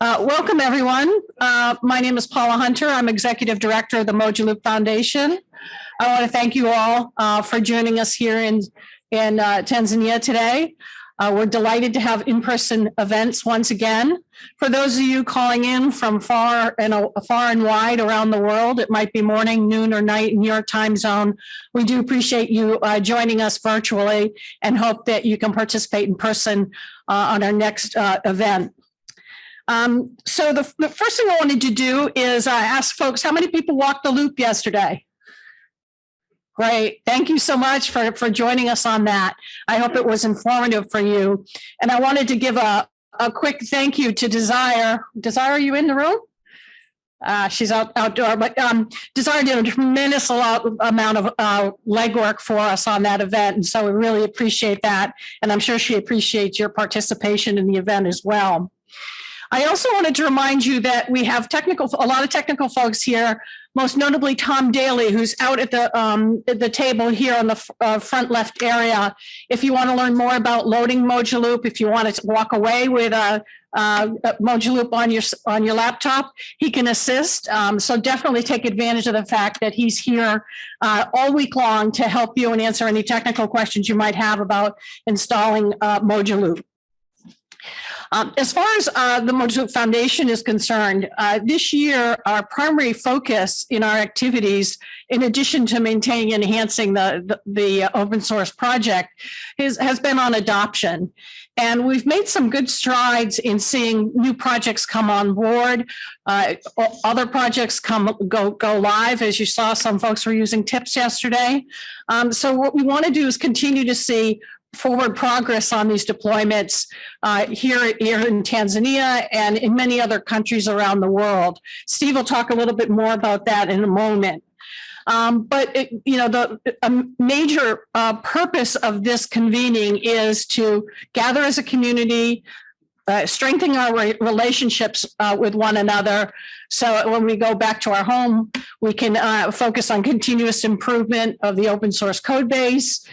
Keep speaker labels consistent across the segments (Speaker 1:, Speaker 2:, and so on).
Speaker 1: Welcome, everyone. My name is Paula Hunter. I'm Executive Director of the Mojaloop Foundation. I want to thank you all for joining us here in Tanzania today. We're delighted to have in-person events once again. For those of you calling in from far and wide around the world, it might be morning, noon, or night in your time zone. We do appreciate you joining us virtually and hope that you can participate in person on our next event. So the first thing I wanted to do is ask folks, how many people walked the loop yesterday? Great. Thank you so much for joining us on that. I hope it was informative for you. And I wanted to give a quick thank you to Desire. Desire, are you in the room? She's outdoor, but Desire did a tremendous amount of legwork for us on that event. And so we really appreciate that. And I'm sure she appreciates your participation in the event as well. I also wanted to remind you that we have a lot of technical folks here, most notably Tom Daly, who's out at the table here on the front left area. If you want to learn more about loading Mojaloop, if you want to walk away with a Mojaloop on your laptop, he can assist. So definitely take advantage of the fact that he's here all week long to help you and answer any technical questions you might have about installing Mojaloop. As far as the Mojaloop Foundation is concerned, this year our primary focus in our activities, in addition to maintaining and enhancing the open source project, has been on adoption. And we've made some good strides in seeing new projects come on board. Other projects go live. As you saw, some folks were using tips yesterday. So what we want to do is continue to see forward progress on these deployments here in Tanzania and in many other countries around the world. Steve will talk a little bit more about that in a moment. But a major purpose of this convening is to gather as a community, strengthen our relationships with one another. So when we go back to our home, we can focus on continuous improvement of the open source code base,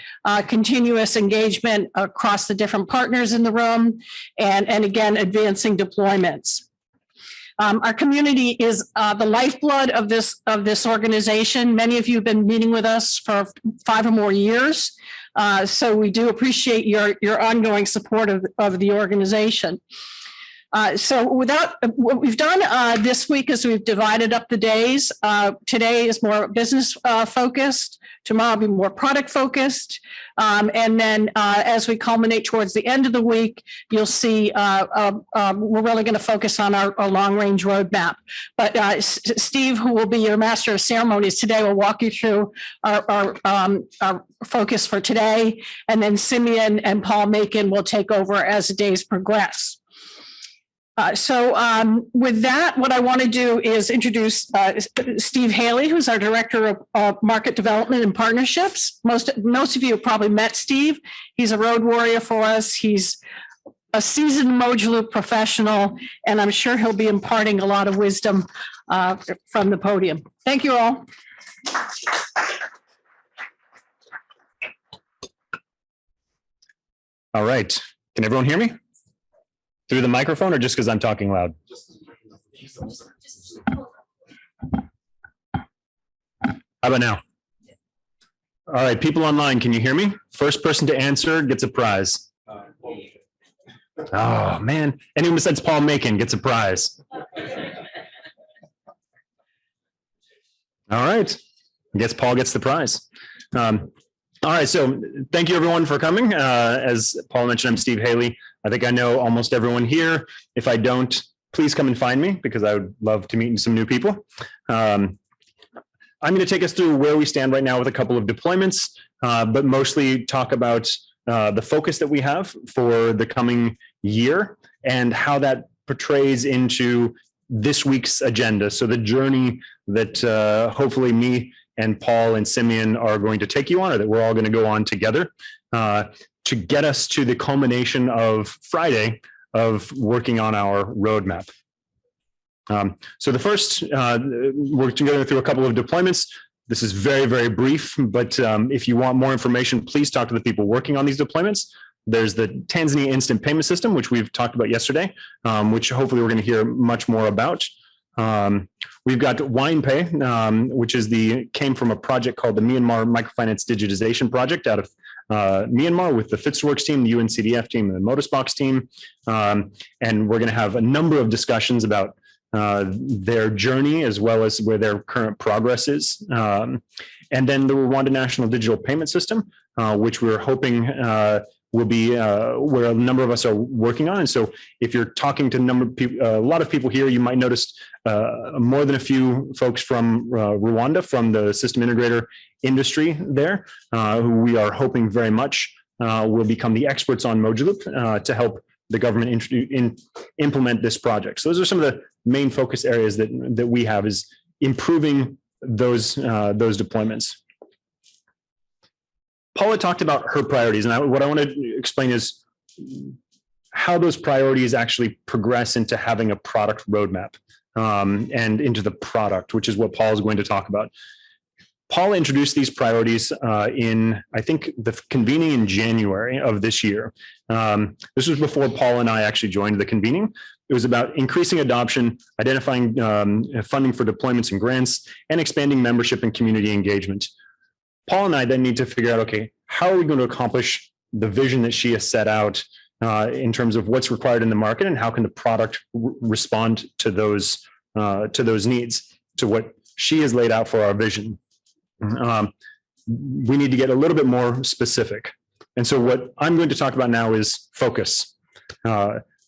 Speaker 1: continuous engagement across the different partners in the room, and again, advancing deployments. Our community is the lifeblood of this organization. Many of you have been meeting with us for 5 or more years. So we do appreciate your ongoing support of the organization. So what we've done this week is we've divided up the days. Today is more business focused. Tomorrow will be more product focused. And then as we culminate towards the end of the week, you'll see we're really going to focus on our long range roadmap. But Steve, who will be your master of ceremonies today, will walk you through our focus for today. And then Simeon and Paul Macon will take over as the days progress. So with that, what I want to do is introduce Steve Haley, who's our Director of Market Development and Partnerships. Most of you have probably met Steve. He's a road warrior for us. He's a seasoned Mojaloop professional, and I'm sure he'll be imparting a lot of wisdom from the podium. Thank you all.
Speaker 2: All right. Can everyone hear me? Through the microphone or just because I'm talking loud? How about now? All right, people online, can you hear me? First person to answer gets a prize. Oh, man. Anyone besides Paul Macon gets a prize. All right. I guess Paul gets the prize. All right, so thank you everyone for coming. As Paul mentioned, I'm Steve Haley. I think I know almost everyone here. If I don't, please come and find me because I would love to meet some new people. I'm going to take us through where we stand right now with a couple of deployments, but mostly talk about the focus that we have for the coming year and how that portrays into this week's agenda. So the journey that hopefully me and Paul and Simeon are going to take you on, or that we're all going to go on together to get us to the culmination of Friday of working on our roadmap. So the first, we're going through a couple of deployments. This is very, very brief, but if you want more information, please talk to the people working on these deployments. There's the Tanzania Instant Payment System, which we've talked about yesterday, which hopefully we're going to hear much more about. We've got WinePay, which came from a project called the Myanmar Microfinance Digitization Project out of Myanmar with the FitsWorks team, the UNCDF team, and the Motusbox team. And we're going to have a number of discussions about their journey as well as where their current progress is. And then the Rwanda National Digital Payment System, which we're hoping will be where a number of us are working on. And so if you're talking to a lot of people here, you might notice more than a few folks from Rwanda, from the system integrator industry there, who we are hoping very much will become the experts on Mojaloop to help the government implement this project. So those are some of the main focus areas that we have, is improving those deployments. Paula talked about her priorities, and what I want to explain is how those priorities actually progress into having a product roadmap and into the product, which is what Paul is going to talk about. Paula introduced these priorities in, I think, the convening in January of this year. This was before Paul and I actually joined the convening. It was about increasing adoption, identifying funding for deployments and grants, and expanding membership and community engagement. Paul and I then need to figure out, okay, how are we going to accomplish the vision that she has set out in terms of what's required in the market, and how can the product respond to those needs, to what she has laid out for our vision. We need to get a little bit more specific. And so what I'm going to talk about now is focus,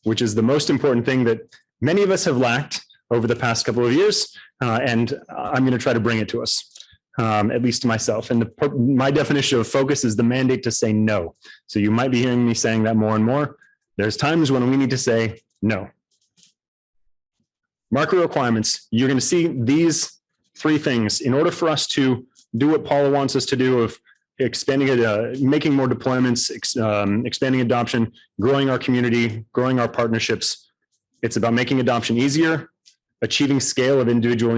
Speaker 2: which is the most important thing that many of us have lacked over the past couple of years. And I'm going to try to bring it to us. At least to myself. And my definition of focus is the mandate to say no. So you might be hearing me saying that more and more. There's times when we need to say no. Market requirements. You're going to see these three things in order for us to do what Paula wants us to do, of expanding it, making more deployments, expanding adoption, growing our community, growing our partnerships. It's about making adoption easier, achieving scale of individual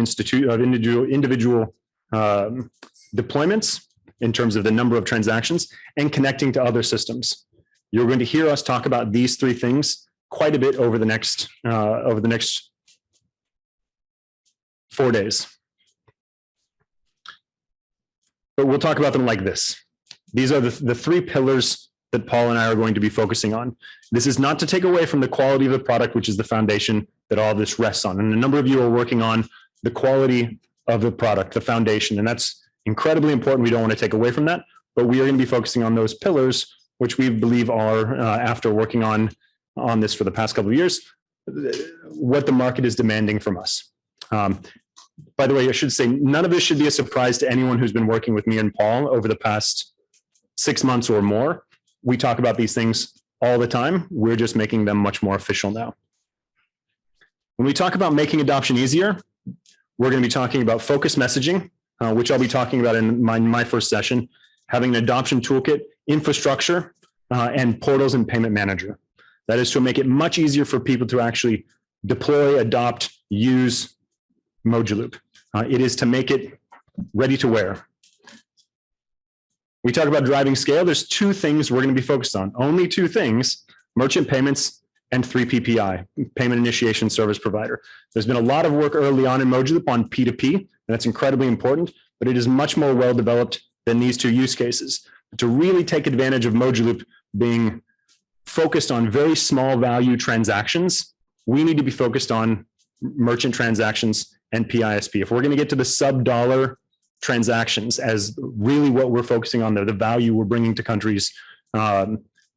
Speaker 2: deployments in terms of the number of transactions, and connecting to other systems. You're going to hear us talk about these three things quite a bit over the next 4 days. But we'll talk about them like this. These are the three pillars that Paul and I are going to be focusing on. This is not to take away from the quality of the product, which is the foundation that all this rests on. And a number of you are working on the quality of the product, the foundation, and that's incredibly important. We don't want to take away from that, but we are going to be focusing on those pillars, which we believe are, after working on this for the past couple of years, what the market is demanding from us. By the way, I should say, none of this should be a surprise to anyone who's been working with me and Paul over the past 6 months or more. We talk about these things all the time. We're just making them much more official now. When we talk about making adoption easier, we're going to be talking about focus messaging, which I'll be talking about in my first session, having an adoption toolkit, infrastructure, and portals and payment manager. That is to make it much easier for people to actually deploy, adopt, use Mojaloop. It is to make it ready to wear. We talk about driving scale. There's two things we're going to be focused on. Only two things: merchant payments and 3PPI, payment initiation service provider. There's been a lot of work early on in Mojaloop on P2P, and that's incredibly important, but it is much more well-developed than these two use cases. To really take advantage of Mojaloop being focused on very small value transactions, we need to be focused on merchant transactions and PISP. If we're going to get to the sub-dollar transactions as really what we're focusing on, the value we're bringing to countries,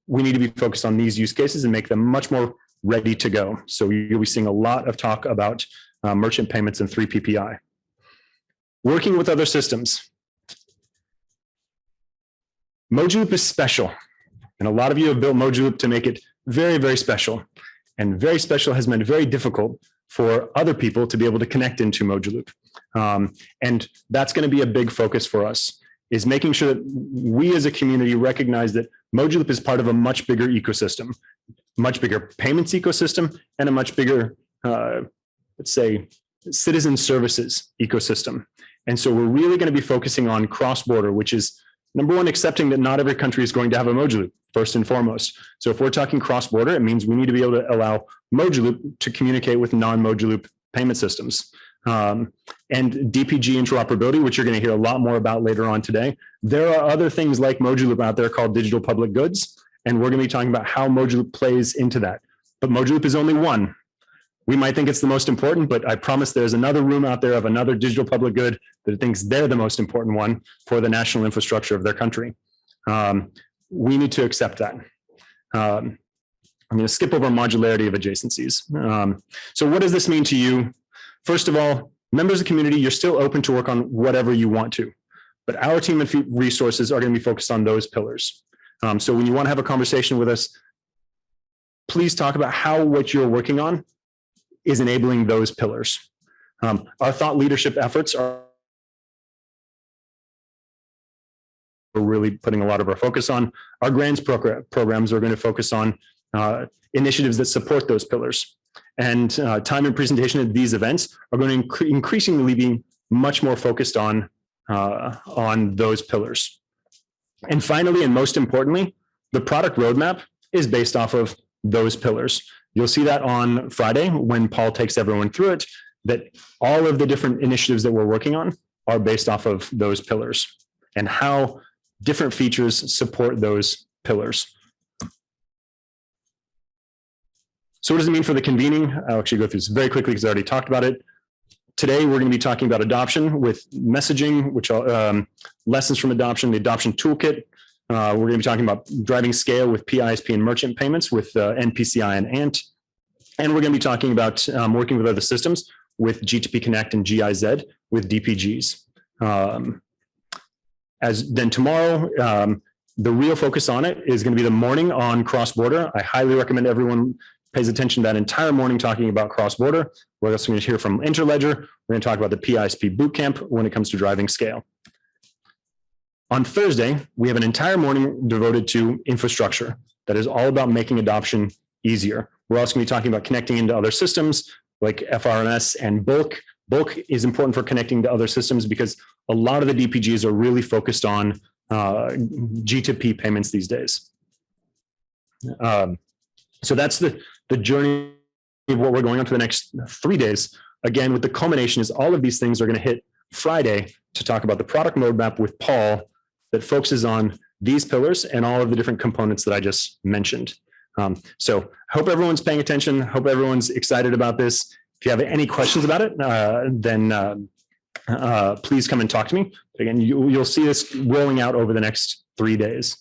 Speaker 2: we need to be focused on these use cases and make them much more ready to go. So you'll be seeing a lot of talk about merchant payments and 3PPI. Working with other systems. Mojaloop is special, and a lot of you have built Mojaloop to make it very, very special. And very special has meant very difficult for other people to be able to connect into Mojaloop. And that's going to be a big focus for us, is making sure that we as a community recognize that Mojaloop is part of a much bigger ecosystem, much bigger payments ecosystem, and a much bigger, let's say, citizen services ecosystem. And so we're really going to be focusing on cross-border, which is Number one, accepting that not every country is going to have a Mojaloop, first and foremost. So if we're talking cross-border, it means we need to be able to allow Mojaloop to communicate with non-Mojaloop payment systems. And DPG interoperability, which you're going to hear a lot more about later on today. There are other things like Mojaloop out there called digital public goods, and we're going to be talking about how Mojaloop plays into that. But Mojaloop is only one. We might think it's the most important, but I promise there's another room out there of another digital public good that thinks they're the most important one for the national infrastructure of their country. We need to accept that. I'm going to skip over modularity of adjacencies. So what does this mean to you? First of all, members of the community, you're still open to work on whatever you want to, but our team and resources are going to be focused on those pillars. So when you want to have a conversation with us, please talk about how what you're working on is enabling those pillars. Our thought leadership efforts are really putting a lot of our focus on. Our grants programs are going to focus on initiatives that support those pillars. And time and presentation at these events are going to increasingly be much more focused on those pillars. And finally, and most importantly, the product roadmap is based off of those pillars. You'll see that on Friday when Paul takes everyone through it, that all of the different initiatives that we're working on are based off of those pillars and how different features support those pillars. So what does it mean for the convening? I'll actually go through this very quickly because I already talked about it. Today, we're going to be talking about adoption with messaging, which are lessons from adoption, the adoption toolkit. We're going to be talking about driving scale with PISP and merchant payments with NPCI and ANT. And we're going to be talking about working with other systems with G2P Connect and GIZ with DPGs. Then tomorrow, the real focus on it is going to be the morning on cross-border. I highly recommend everyone pays attention to that entire morning talking about cross-border. We're also going to hear from Interledger. We're going to talk about the PISP bootcamp when it comes to driving scale. On Thursday, we have an entire morning devoted to infrastructure that is all about making adoption easier. We're also going to be talking about connecting into other systems like FRMS and Bulk. Bulk is important for connecting to other systems because a lot of the DPGs are really focused on G2P payments these days. So that's the journey of what we're going on for the next 3 days. Again, with the culmination is all of these things are going to hit Friday to talk about the product roadmap with Paul that focuses on these pillars and all of the different components that I just mentioned. So I hope everyone's paying attention. Hope everyone's excited about this. If you have any questions about it, then please come and talk to me. Again, you'll see this rolling out over the next 3 days.